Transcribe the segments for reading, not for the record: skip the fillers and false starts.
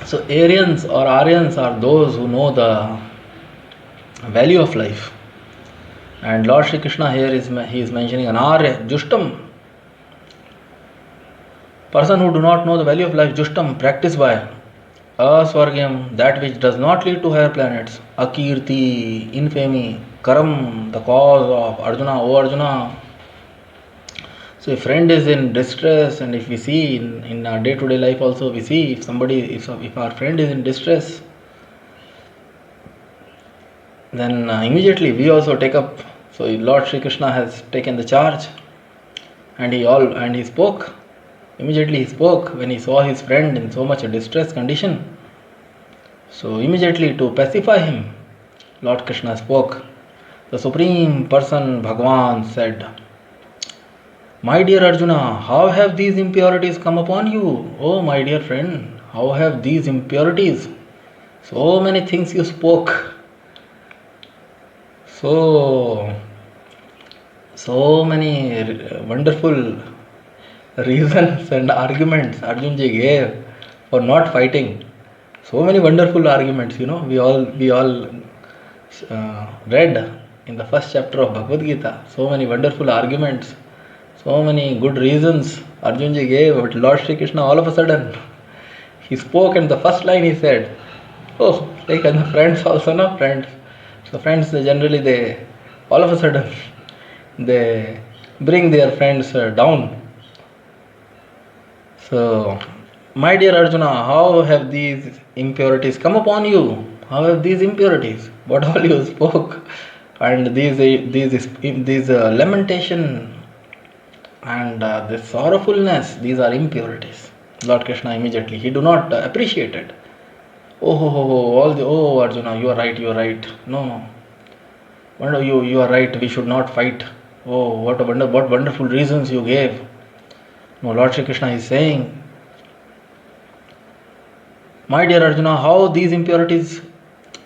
So Aryans or Aryans are those who know the value of life. And Lord Shri Krishna here is mentioning an Arya, Jushtam. Person who do not know the value of life, Jushtam, practiced by Aswargyam, that which does not lead to higher planets, Akirti, infamy, Karam, the cause of Arjuna, O Arjuna. So if friend is in distress, and if we see in our day-to-day life also, we see if our friend is in distress, then immediately we also take up. So Lord Shri Krishna has taken the charge, and he spoke. Immediately he spoke when he saw his friend in so much a distress condition. So immediately to pacify him, Lord Krishna spoke. The Supreme Person Bhagavan said, "My dear Arjuna, how have these impurities come upon you? Oh my dear friend, how have these impurities? So many things you spoke. So many wonderful reasons and arguments Arjun ji gave for not fighting. So many wonderful arguments, we all read in the first chapter of Bhagavad Gita. So many wonderful arguments, so many good reasons Arjun ji gave. But Lord Shri Krishna, all of a sudden, he spoke, and the first line he said, "Oh, like and the friends also, no friends." So friends, they all of a sudden they bring their friends down. So, my dear Arjuna, how have these impurities come upon you? How have these impurities? What all you spoke, and these lamentation and this sorrowfulness, these are impurities. Lord Krishna immediately, he do not appreciate it. Oh Arjuna, you are right. No. Wonder you are right. We should not fight. Oh, what wonderful reasons you gave. No, Lord Shri Krishna is saying, my dear Arjuna, how these impurities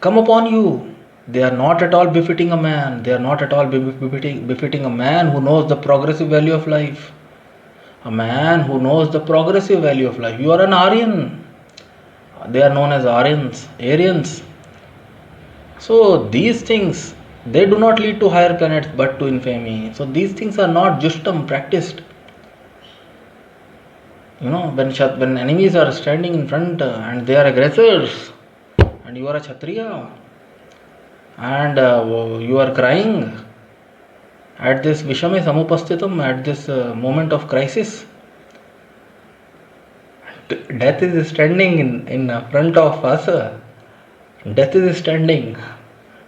come upon you? They are not at all befitting a man. They are not at all befitting a man who knows the progressive value of life. A man who knows the progressive value of life. You are an Aryan. They are known as Aryans. So these things, they do not lead to higher planets but to infamy. So these things are not justam practiced. When enemies are standing in front and they are aggressors, and you are a Kshatriya, and you are crying at this Vishame Samupastitam, at this moment of crisis, death is standing in front of us. Death is standing.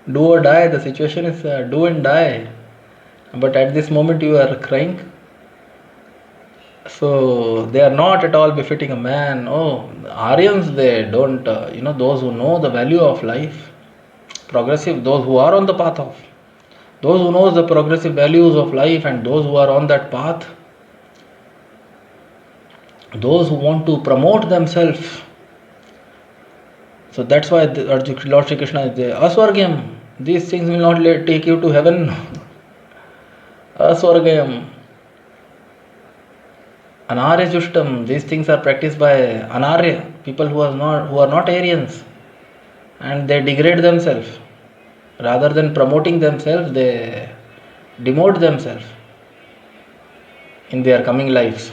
Do or die, the situation is do and die. But at this moment you are crying. So they are not at all befitting a man. Oh, Aryans, they don't, those who know the value of life, progressive, those who are on the path of, those who knows the progressive values of life, and those who are on that path, those who want to promote themselves. So that's why Lord Shri Krishna is there. Aswargyam, these things will not take you to heaven. Aswargyam. Anarya Jushtam, these things are practiced by Anarya, people who are not Aryans, and they degrade themselves. Rather than promoting themselves, they demote themselves in their coming lives.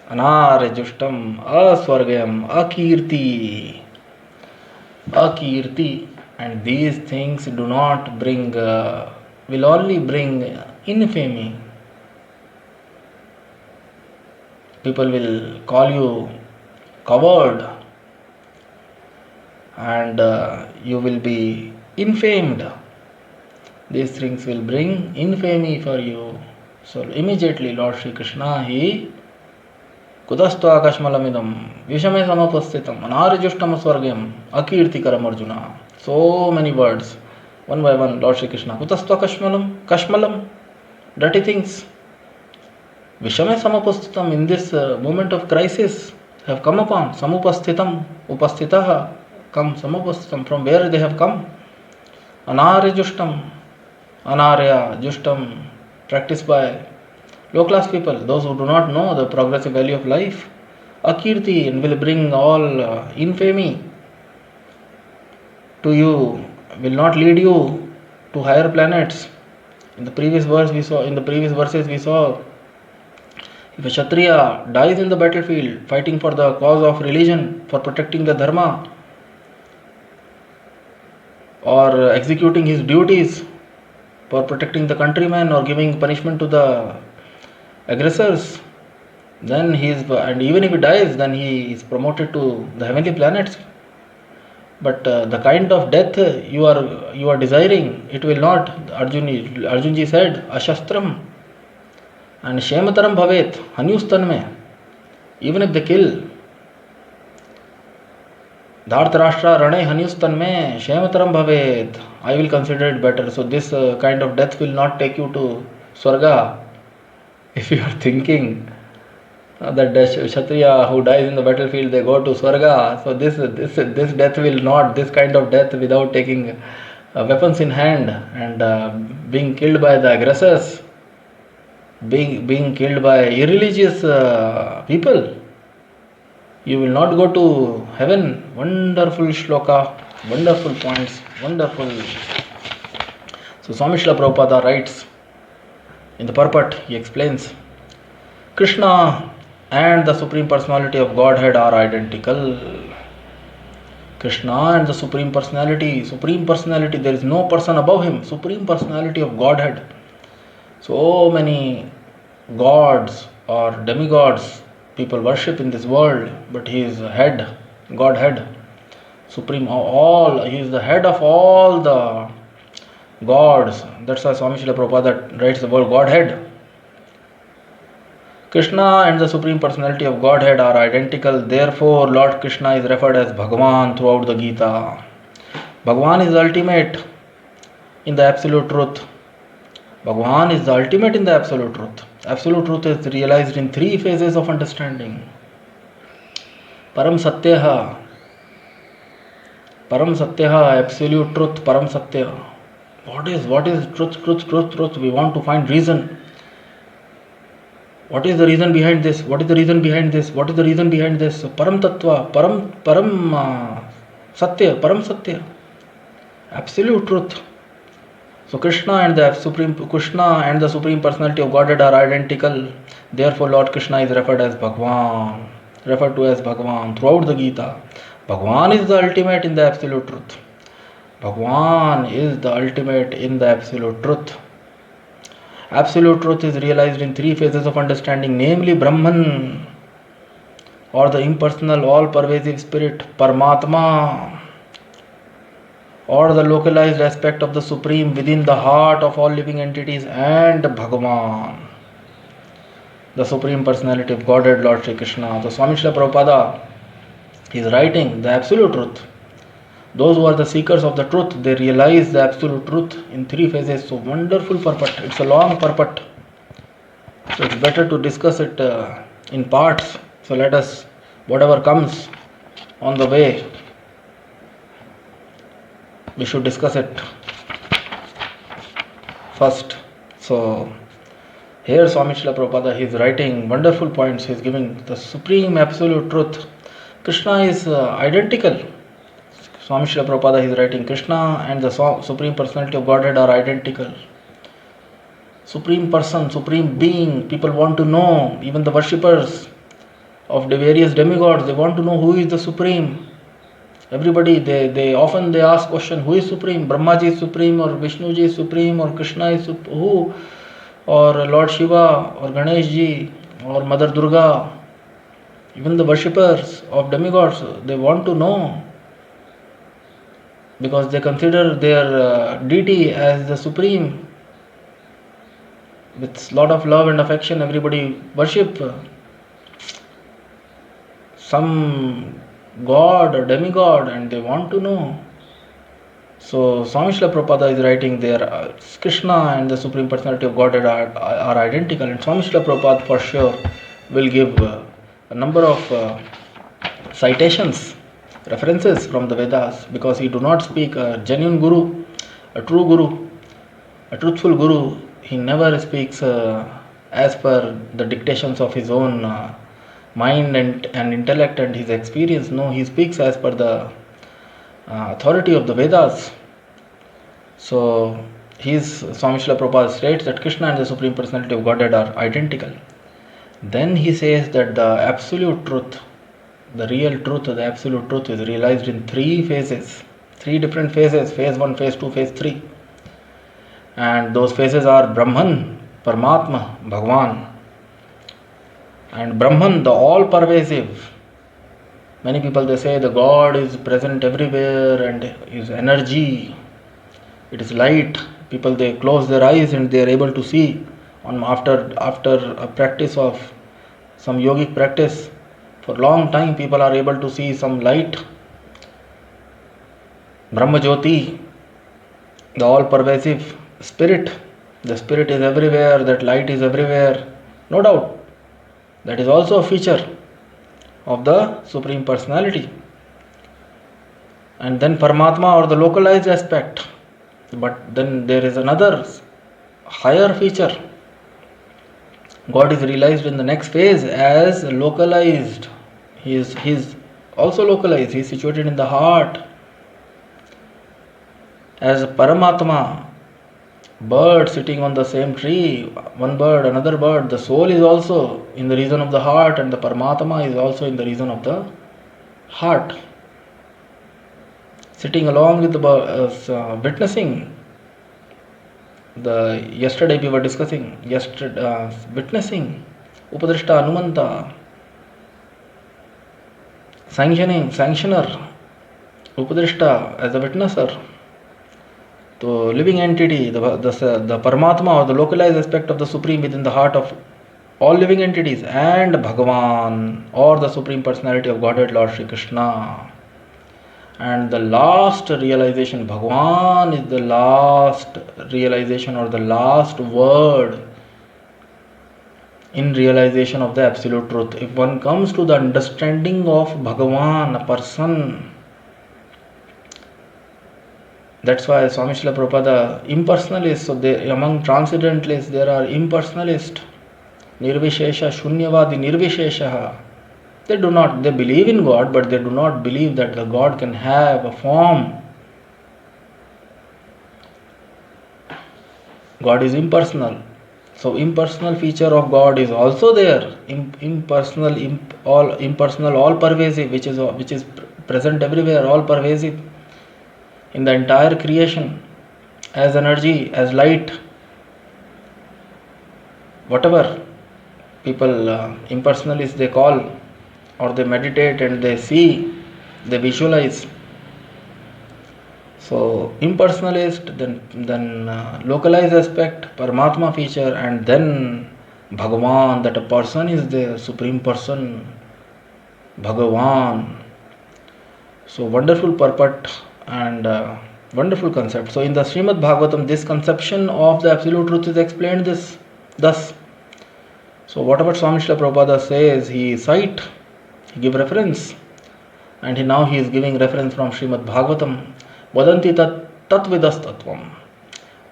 Anarya Jushtam, Aswargyam, Akirti, and these things do not bring, will only bring infamy. People will call you coward, and you will be infamed. These things will bring infamy for you. So immediately Lord Shri Krishna, he Kudastva Kashmalamidam Vishame Samapastitam Anarjustam Swargyam Akirtikaram Arjuna. So many words, one by one. Lord Shri Krishna, Kudastva Kashmalam, dirty things. Vishame Samapastitam, in this moment of crisis, have come upon. Samupastitam, Upastitaha, come Samapastitam, from where they have come. Anarya Justam, practiced by low class people, those who do not know the progressive value of life. akirti, and will bring all infamy to you, will not lead you to higher planets. In the previous verses we saw, if a Kshatriya dies in the battlefield fighting for the cause of religion, for protecting the dharma, or executing his duties for protecting the countrymen or giving punishment to the aggressors, then and even if he dies, then he is promoted to the heavenly planets. But the kind of death you are desiring, it will not. Arjunji said, Ashastram and Shemataram Bhavet, Hanyustan mein. Even if they kill, Dhartarashtra Rane Hanyustan mein, Shemataram Bhavet, I will consider it better. So this kind of death will not take you to Swarga. If you are thinking that the Kshatriya who dies in the battlefield, they go to Swarga. So this death will not, this kind of death without taking weapons in hand and being killed by the aggressors, being killed by irreligious people, you will not go to heaven. Wonderful shloka, wonderful points, wonderful. So Swami Srila Prabhupada writes in the purport, he explains, Krishna and the Supreme Personality of Godhead are identical. Krishna and the Supreme Personality, there is no person above him, Supreme Personality of Godhead. So many gods or demigods people worship in this world, but he is head, Godhead, Supreme all, he is the head of all the gods. That's why Swami Srila Prabhupada writes the word Godhead. Krishna and the Supreme Personality of Godhead are identical. Therefore, Lord Krishna is referred as Bhagavan throughout the Gita. Bhagavan is the ultimate in the absolute truth. Bhagavan is the ultimate in the absolute truth. Absolute truth is realized in three phases of understanding. Param Satyaha, absolute truth, Param Satya. What is truth? We want to find reason. What is the reason behind this? What is the reason behind this? What is the reason behind this? Param Tattva, Param Satya, absolute truth. So Krishna and the Supreme Personality of Godhead are identical. Therefore, Lord Krishna is referred to as Bhagavan throughout the Gita. Bhagavan is the ultimate in the absolute truth. Bhagavan is the ultimate in the absolute truth. Absolute truth is realized in three phases of understanding, namely Brahman, or the impersonal, all-pervasive spirit, Paramatma, or the localized aspect of the Supreme within the heart of all living entities, and Bhagavan, the Supreme Personality of Godhead, Lord Shri Krishna. So Swami Srila Prabhupada is writing the absolute truth. Those who are the seekers of the truth, they realize the absolute truth in three phases. So wonderful purport. It's a long purport. So it's better to discuss it in parts. So let us, whatever comes on the way, we should discuss it first. So here Swami Srila Prabhupada, he is writing wonderful points. He is giving the supreme absolute truth. Krishna is identical. Swami Srila Prabhupada is writing, Krishna and the Supreme Personality of Godhead are identical. Supreme Person, Supreme Being, people want to know, even the worshippers of the various demigods, they want to know who is the Supreme. Everybody, they often ask question, who is Supreme? Brahmaji is Supreme, or Vishnuji is Supreme, or Krishna is who? Or Lord Shiva, or Ganeshji, or Mother Durga. Even the worshippers of demigods, they want to know, because they consider their deity as the Supreme. With lot of love and affection, everybody worship some god or demigod, and they want to know. So Swami Srila Prabhupada is writing there, Krishna and the Supreme Personality of Godhead are identical, and Swami Srila Prabhupada for sure will give a number of citations, references from the Vedas, because he do not speak a genuine guru, a true guru, a truthful guru. He never speaks as per the dictations of his own mind and intellect and his experience. No, he speaks as per the authority of the Vedas. So, Swami Srila Prabhupada states that Krishna and the Supreme Personality of Godhead are identical. Then he says that the absolute truth, the real truth, the absolute truth is realized in three phases, three different phases: phase 1, phase 2, phase 3. And those phases are Brahman, Paramatma, Bhagwan. And Brahman, the all pervasive. Many people they say the God is present everywhere and is energy, it is light. People they close their eyes and they are able to see after a practice of some yogic practice. For long time people are able to see some light. Brahma Jyoti, the all pervasive spirit. The spirit is everywhere, that light is everywhere. No doubt. That is also a feature of the Supreme Personality. And then Paramatma, or the localized aspect. But then there is another higher feature. God is realized in the next phase as localized. He is also localized. He is situated in the heart as Paramatma. Bird sitting on the same tree, one bird, another bird. The soul is also in the region of the heart, and the Paramatma is also in the region of the heart. Sitting along with the witnessing. Yesterday we were discussing witnessing, Upadrishta, Anumanta, sanctioner, Upadrishta as a witnesser. So living entity, the Paramatma, or the localized aspect of the Supreme within the heart of all living entities, and Bhagavan, or the Supreme Personality of Godhead, Lord Shri Krishna. And the last realization, Bhagavan is the last realization or the last word in realization of the absolute truth. If one comes to the understanding of Bhagavan, a person, that's why Swami Srila Prabhupada, impersonalists, so among transcendentalists there are impersonalists, Nirvishesha, Shunyavadi, Nirvishesha. They believe in God, but they do not believe that the God can have a form. God is impersonal. So impersonal feature of God is also there. Impersonal, all pervasive, which is present everywhere, all pervasive in the entire creation, as energy, as light, whatever people impersonalists they call, or they meditate and they see, they visualize. So impersonalist, then localized aspect, Paramatma feature, and then Bhagavan, that a person is there, Supreme Person, Bhagavan. So wonderful purport and wonderful concept. So in the Srimad Bhagavatam, this conception of the absolute truth is explained thus. So whatever Swami Srila Prabhupada says, he cite, he give reference, and now he is giving reference from Srimad Bhagavatam. Vadanti tatvidas tattvam.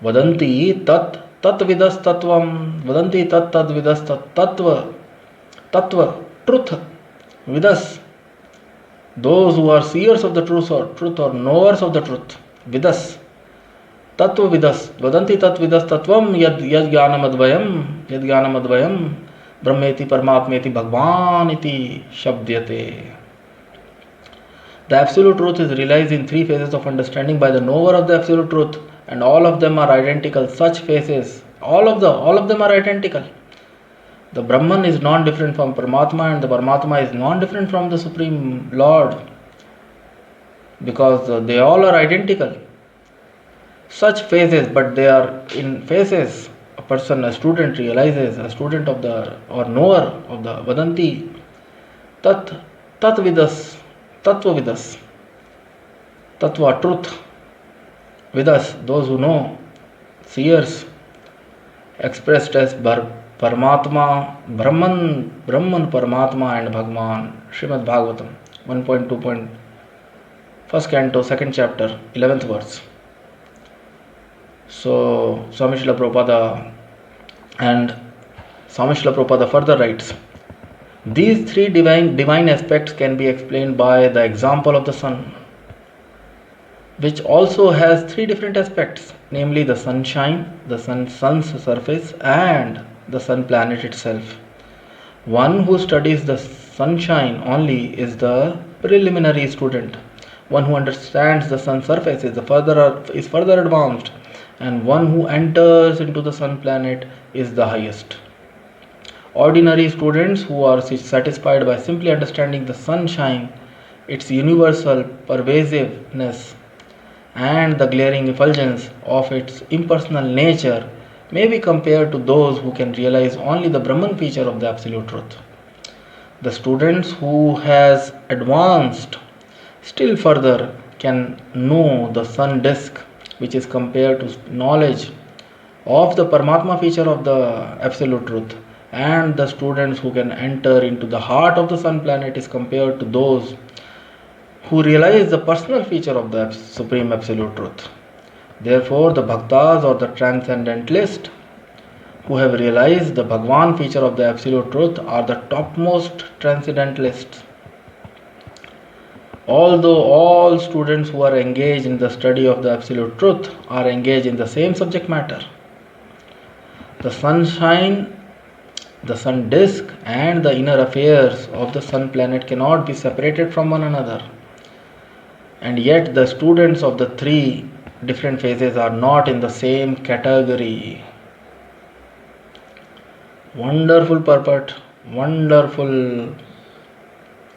Vadanti tatvidas tattvam. Vadanti tatvidas tattva, truth, vidas. Those who are seers of the truth or knowers of the truth, vidas, tattva vidas, vadanti tatvidas tattvam yad jnanamadvayam brahmeti paramatmeti bhagwan iti shabdyate. The absolute truth is realized in three phases of understanding by the knower of the absolute truth, and all of them are identical. Such phases, all of them are identical. The Brahman is non-different from Paramatma, and the Paramatma is non-different from the Supreme Lord, because they all are identical. Such phases, but they are in phases. A student realizes, a student of the, or knower of the Vadanti, Tatvidas, Tattva Vidas, Tattva, truth, Vidas, those who know, seers, expressed as Paramatma, Brahman, Paramatma and Bhagavan. Srimad Bhagavatam 1.2. First canto, second chapter, 11th verse. So Swami Srila Prabhupada further writes These three divine aspects can be explained by the example of the sun, which also has three different aspects, namely the sunshine, the sun's surface, and the sun planet itself. One who studies the sunshine only is the preliminary student. One who understands the sun surface is further advanced, and one who enters into the sun planet is the highest. Ordinary students who are satisfied by simply understanding the sunshine, its universal pervasiveness, and the glaring effulgence of its impersonal nature may be compared to those who can realize only the Brahman feature of the absolute truth. The students who has advanced still further can know the sun disk, which is compared to knowledge of the Paramatma feature of the absolute truth, and the students who can enter into the heart of the sun planet is compared to those who realize the personal feature of the supreme absolute truth. Therefore, the bhaktas or the transcendentalists who have realized the Bhagwan feature of the absolute truth are the topmost transcendentalists. Although all students who are engaged in the study of the absolute truth are engaged in the same subject matter, the sunshine, the sun disk, and the inner affairs of the sun planet cannot be separated from one another. And yet the students of the three different phases are not in the same category. Wonderful purport, wonderful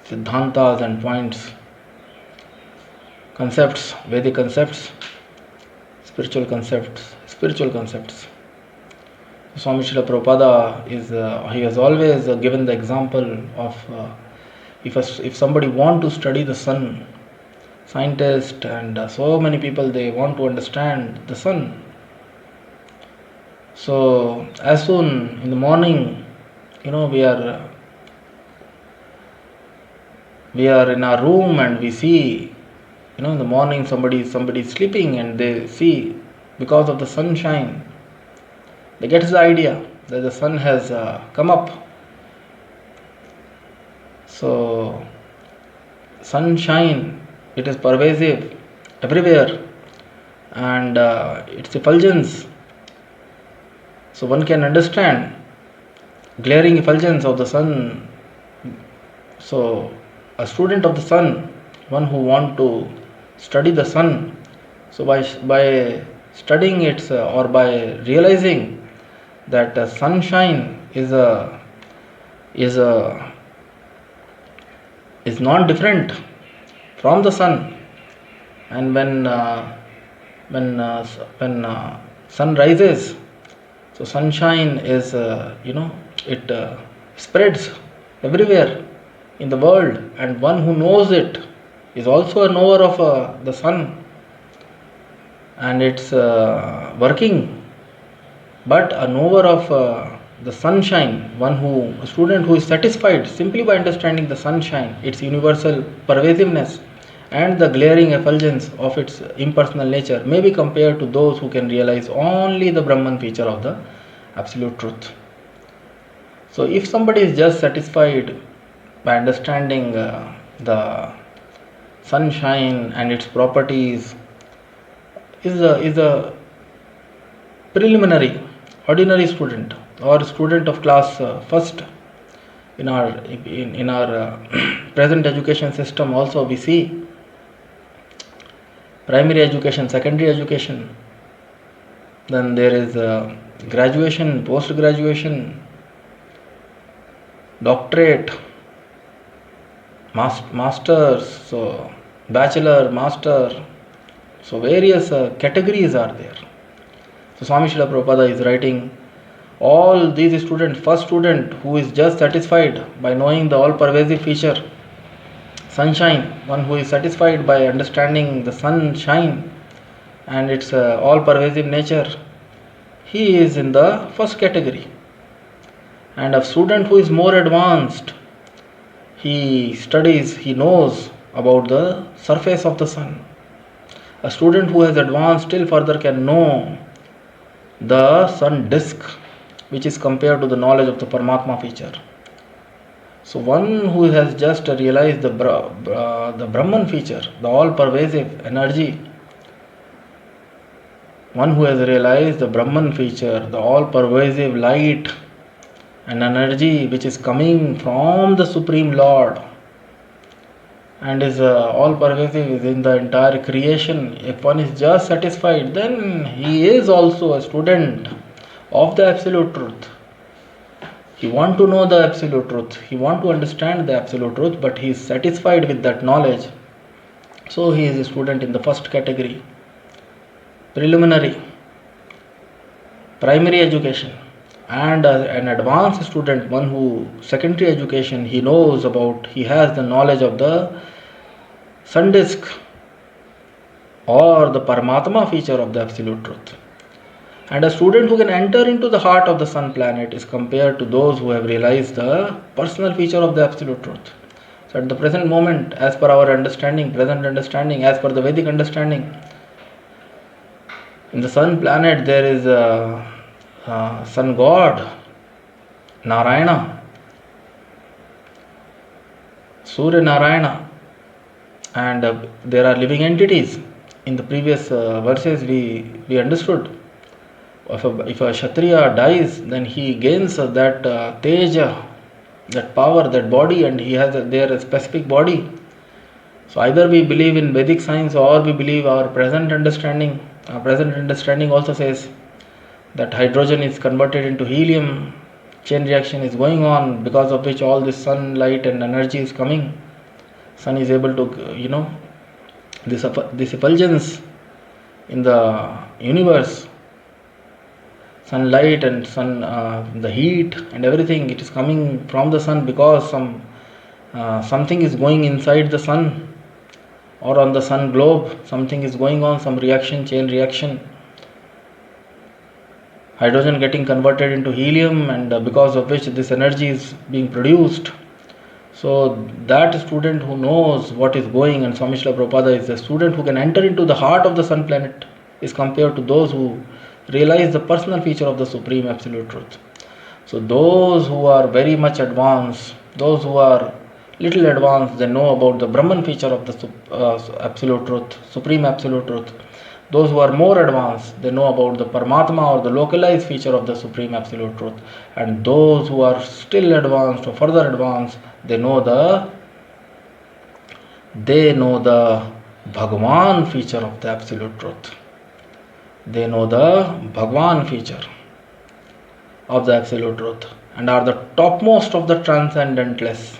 siddhantas and points, concepts, Vedic concepts, spiritual concepts. Swami Srila Prabhupada he has always given the example of if somebody want to study the sun, scientists and so many people, they want to understand the sun. So as soon in the morning, we are in our room and we see, in the morning somebody is sleeping and they see, because of the sunshine, they get the idea that the sun has come up. So sunshine, it is pervasive everywhere, and its effulgence. So one can understand glaring effulgence of the sun. So a student of the sun, one who want to study the sun, so by studying it or by realizing that sunshine is not different from the sun, and when sun rises, so sunshine is it spreads everywhere in the world, and one who knows it is also a knower of the sun, and it's working. But a knower of the sunshine, a student who is satisfied simply by understanding the sunshine, its universal pervasiveness, and the glaring effulgence of its impersonal nature, may be compared to those who can realize only the Brahman feature of the absolute truth. So if somebody is just satisfied by understanding the sunshine and its properties, is a preliminary ordinary student or student of class first. In our present education system also we see primary education, secondary education, then there is graduation, post graduation, doctorate, masters, so bachelor, master, so various categories are there. So Swami Srila Prabhupada is writing, all these students, first student who is just satisfied by knowing the all-pervasive feature, sunshine, one who is satisfied by understanding the sunshine and its all-pervasive nature, he is in the first category. And a student who is more advanced, he studies, he knows about the surface of the sun. A student who has advanced still further can know the sun disk, which is compared to the knowledge of the Paramatma feature. So one who has just realized the Brahman feature, the all-pervasive energy, one who has realized the Brahman feature, the all-pervasive light and energy which is coming from the Supreme Lord and is all-pervasive, is in the entire creation. If one is just satisfied, then he is also a student of the Absolute Truth. He wants to know the Absolute Truth. He wants to understand the Absolute Truth, but he is satisfied with that knowledge. So he is a student in the first category. Preliminary, primary education, and an advanced student, one who secondary education, he knows about, he has the knowledge of the sun disk or the Paramatma feature of the Absolute Truth. And a student who can enter into the heart of the sun planet is compared to those who have realized the personal feature of the Absolute Truth. So at the present moment, as per our understanding, present understanding, as per the Vedic understanding, in the sun planet there is a sun god, Narayana, Surya Narayana, and there are living entities. In the previous verses we understood, if a Kshatriya dies, then he gains that teja, that power, that body, and he has their specific body. So either we believe in Vedic science or we believe our present understanding. Our present understanding also says that hydrogen is converted into helium, chain reaction is going on, because of which all this sunlight and energy is coming. Sun is able to, this effulgence in the universe, sunlight and the heat and everything, it is coming from the sun because something is going inside the sun or on the sun globe, something is going on, some reaction, chain reaction, hydrogen getting converted into helium, and because of which this energy is being produced. So that student who knows what is going, and Swami Srila Prabhupada is a student who can enter into the heart of the sun planet, is compared to those who realize the personal feature of the Supreme Absolute Truth. So those who are very much advanced, those who are little advanced, they know about the Brahman feature of the Absolute Truth, Supreme Absolute Truth. Those who are more advanced, they know about the Paramatma or the localized feature of the Supreme Absolute Truth. And those who are still advanced or further advanced, they know the Bhagavan feature of the Absolute Truth. They know the Bhagavan feature of the Absolute Truth and are the topmost of the transcendentalists.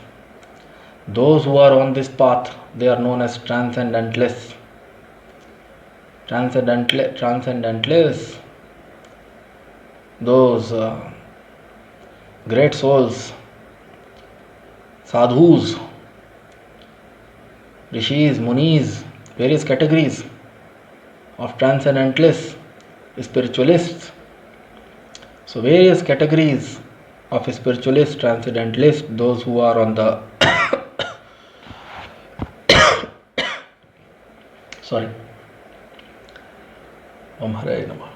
Those who are on this path, they are known as transcendentalists. Transcendentalists, those great souls, sadhus, rishis, munis, various categories of transcendentalists, spiritualists. So various categories of spiritualists, transcendentalists, those who are on the sorry, Om Hare Namah.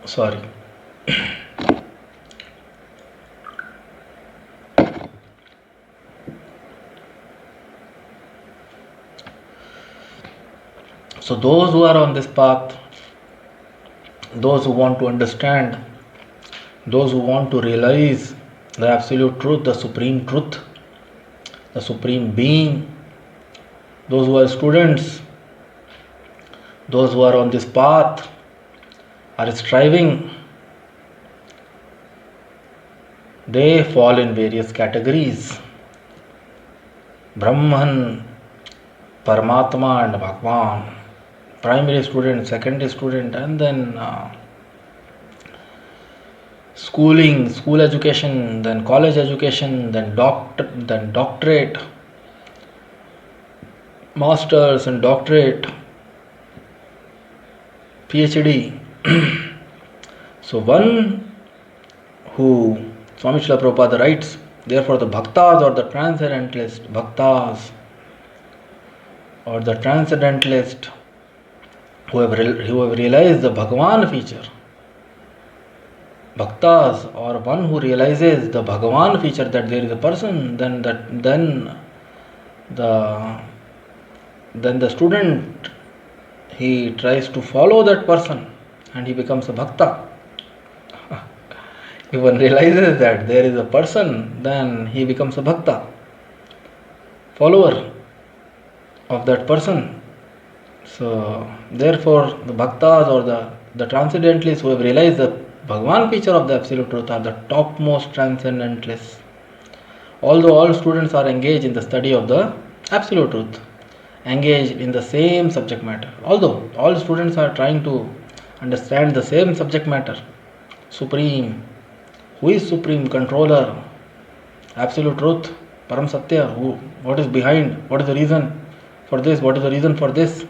Sorry. So those who are on this path, those who want to understand, those who want to realize the Absolute Truth, the Supreme Truth, the Supreme Being, those who are students, those who are on this path, are striving, they fall in various categories: Brahman, Paramatma and Bhagavan. Primary student, secondary student, and then school education, then college education, then doctorate, masters and doctorate, PhD. So one who, Swami Srila Prabhupada writes, therefore the bhaktas or the transcendentalist who have realized the Bhagavan feature, bhaktas or one who realizes the Bhagavan feature that there is a person, the then the student, he tries to follow that person and he becomes a bhakta. If one realizes that there is a person, then he becomes a bhakta, follower of that person. So, therefore, the bhaktas or the transcendentalists who have realized the Bhagavan feature of the Absolute Truth are the topmost transcendentalists. Although all students are engaged in the study of the Absolute Truth, engaged in the same subject matter. Although all students are trying to understand the same subject matter, Supreme, who is Supreme Controller, Absolute Truth, Param Satya, what is behind, what is the reason for this, what is the reason for this.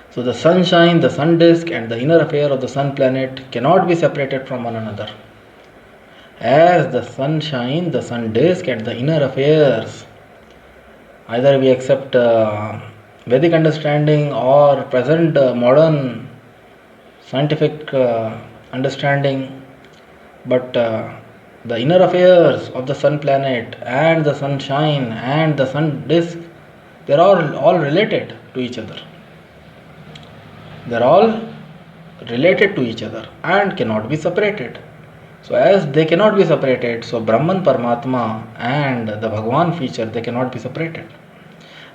So the sunshine, the sun disk, and the inner affair of the sun planet cannot be separated from one another. As the sunshine, the sun disk, and the inner affairs, either we accept Vedic understanding or present modern scientific understanding, but the inner affairs of the sun planet and the sunshine and the sun disk, they are all related to each other. They are all related to each other and cannot be separated. So as they cannot be separated, so Brahman, Paramatma and the Bhagavan feature, they cannot be separated.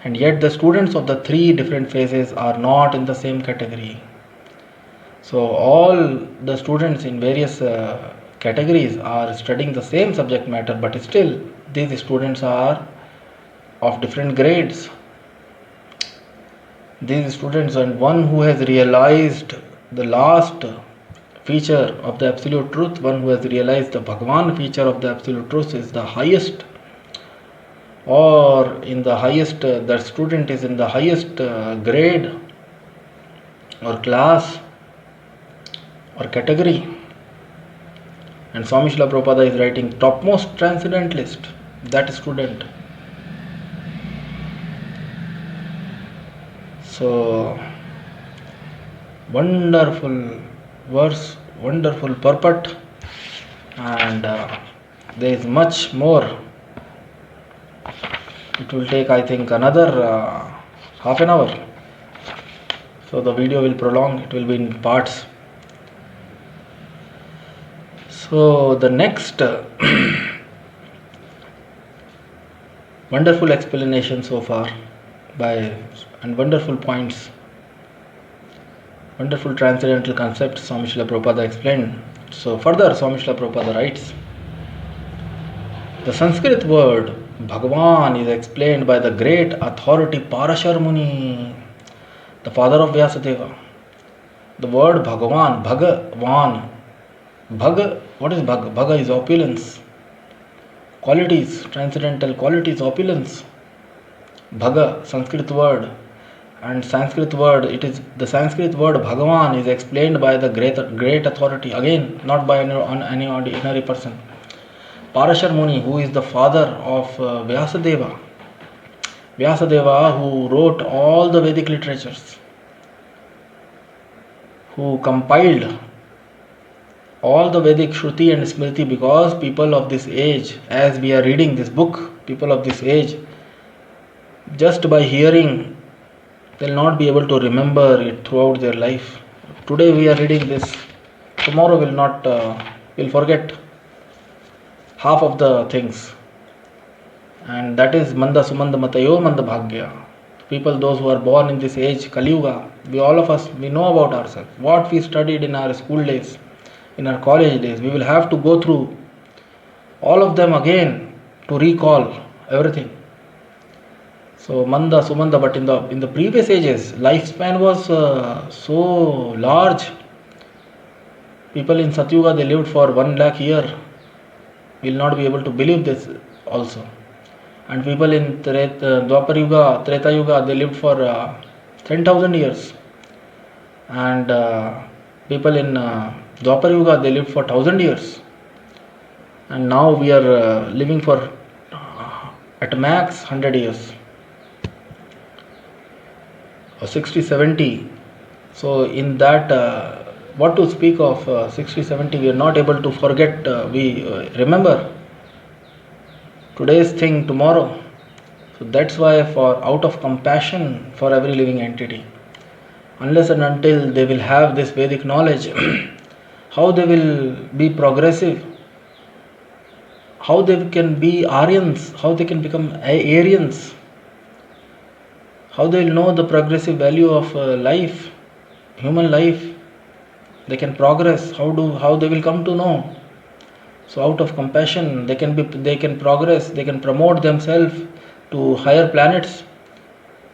And yet the students of the three different phases are not in the same category. So all the students in various categories are studying the same subject matter, but still these students are of different grades. These students, and one who has realized the last feature of the Absolute Truth, one who has realized the Bhagavan feature of the Absolute Truth is the highest, or in the highest, that student is in the highest grade or class or category. And Swami Srila Prabhupada is writing topmost transcendentalist, that student. So, wonderful verse, wonderful purport, and there is much more. It will take, I think, another half an hour. So the video will prolong, it will be in parts. So the next wonderful explanation so far and wonderful points, wonderful transcendental concepts Swami Srila Prabhupada explained. So further Swami Srila Prabhupada writes, the Sanskrit word Bhagavan is explained by the great authority Parashar Muni, the father of Vyasadeva. The word Bhagavan, Bhagavan, Bhaga, what is Bhaga? Bhaga is opulence, qualities, transcendental qualities, opulence. Bhaga, Sanskrit word, and Sanskrit word, it is the Sanskrit word Bhagavan is explained by the great authority, again not by any ordinary person. Parashar Muni, who is the father of Vyasadeva. Vyasadeva, who wrote all the Vedic literatures, who compiled all the Vedic Shruti and Smriti, because people of this age, as we are reading this book, people of this age, just by hearing, they will not be able to remember it throughout their life. Today we are reading this, tomorrow will forget half of the things. And that is Manda Sumanda Matayo Manda Bhagya. People, those who are born in this age, Kali Yuga, all of us, we know about ourselves. What we studied in our school days, in our college days, we will have to go through all of them again to recall everything. So Manda, Sumanda, but in the previous ages, lifespan was so large. People in Satyuga, they lived for 1 lakh year. We will not be able to believe this also. And people in Dwapar Yuga, Treta Yuga, they lived for 10,000 years. And people in Dwapar Yuga, they lived for 1,000 years. And now we are living for at max 100 years. Or 60, 70. So in that What to speak of 60, 70? We are not able to forget. We remember today's thing tomorrow. So that's why, for out of compassion for every living entity, unless and until they will have this Vedic knowledge, how they will be progressive, how they can be Aryans, how they can become Aryans, how they will know the progressive value of life, human life. They can progress. How they will come to know? So out of compassion, they can progress. They can promote themselves to higher planets,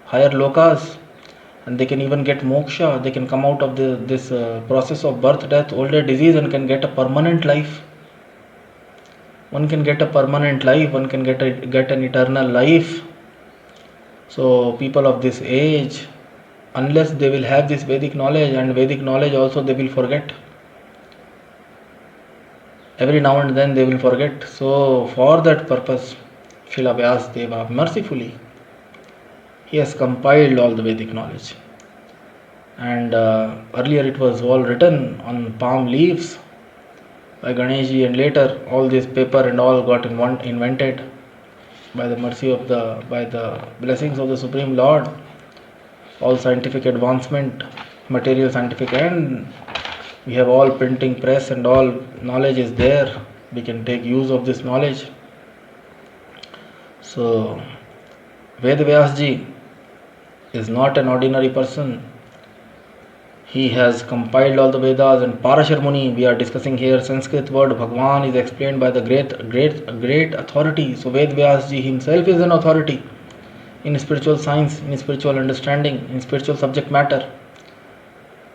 higher lokas, and they can even get moksha. They can come out of this process of birth, death, old age, disease, and can get a permanent life. One can get a permanent life. One can get an eternal life. So people of this age, unless they will have this Vedic knowledge, and Vedic knowledge also they will forget. Every now and then they will forget. So for that purpose, Srila Vyasdeva mercifully, he has compiled all the Vedic knowledge. And earlier it was all written on palm leaves by Ganeshji, and later all this paper and all got invented by the mercy of by the blessings of the Supreme Lord. All scientific advancement, material scientific, and we have all printing press and all knowledge is there. We can take use of this knowledge. So Ved Vyasji is not an ordinary person. He has compiled all the Vedas, and Parashar Muni, we are discussing here, Sanskrit word Bhagwan is explained by the great authority. So Ved Vyasji himself is an authority in spiritual science, in spiritual understanding, in spiritual subject matter.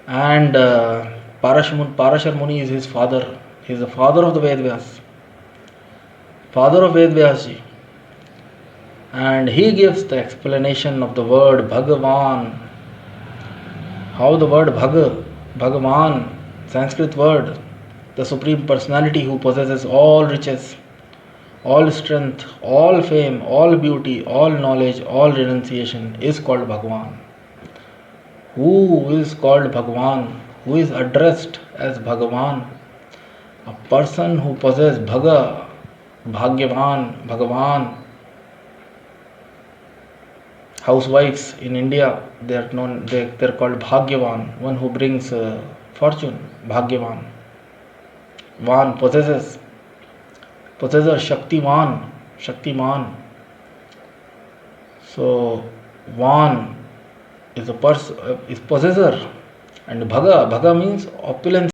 And Parashar Muni is his father. He is the father of the Ved Vyas, father of Ved Vyasji. And he gives the explanation of the word Bhagavan. How the word Bhagavan, Sanskrit word, the Supreme Personality who possesses all riches, all strength, all fame, all beauty, all knowledge, all renunciation, is called Bhagavan. Who is called Bhagavan? Who is addressed as Bhagavan? A person who possesses Bhagyavan, Bhagavan. Housewives in India, they're called Bhagyavan, one who brings fortune, Bhagyavan. Van, possessor, Shaktiman. So Van is is possessor, and Bhaga means opulence.